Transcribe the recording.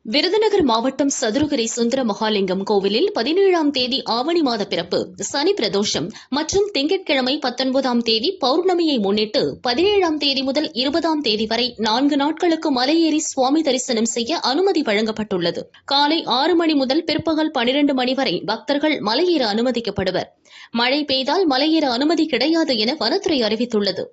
விருதுநகர் மாவட்டம் சதுரகிரி சுந்தர மகாலிங்கம் கோவிலில் 17ஆம் தேதி ஆவணி மாத பிறப்பு சனி பிரதோஷம் மற்றும் திங்கட்கிழமை 19ஆம் தேதி பௌர்ணமியை முன்னிட்டு 17ஆம் தேதி முதல் 20ஆம் தேதி வரை 4 நாட்களுக்கு மலையேறி சுவாமி தரிசனம் செய்ய அனுமதி வழங்கப்பட்டுள்ளது. காலை 6 மணி முதல் பிற்பகல் 12 மணி வரை பக்தர்கள் மலையேற அனுமதிக்கப்படுவர். மழை பெய்தால் மலையேற அனுமதி கிடையாது என வனத்துறை அறிவித்துள்ளது.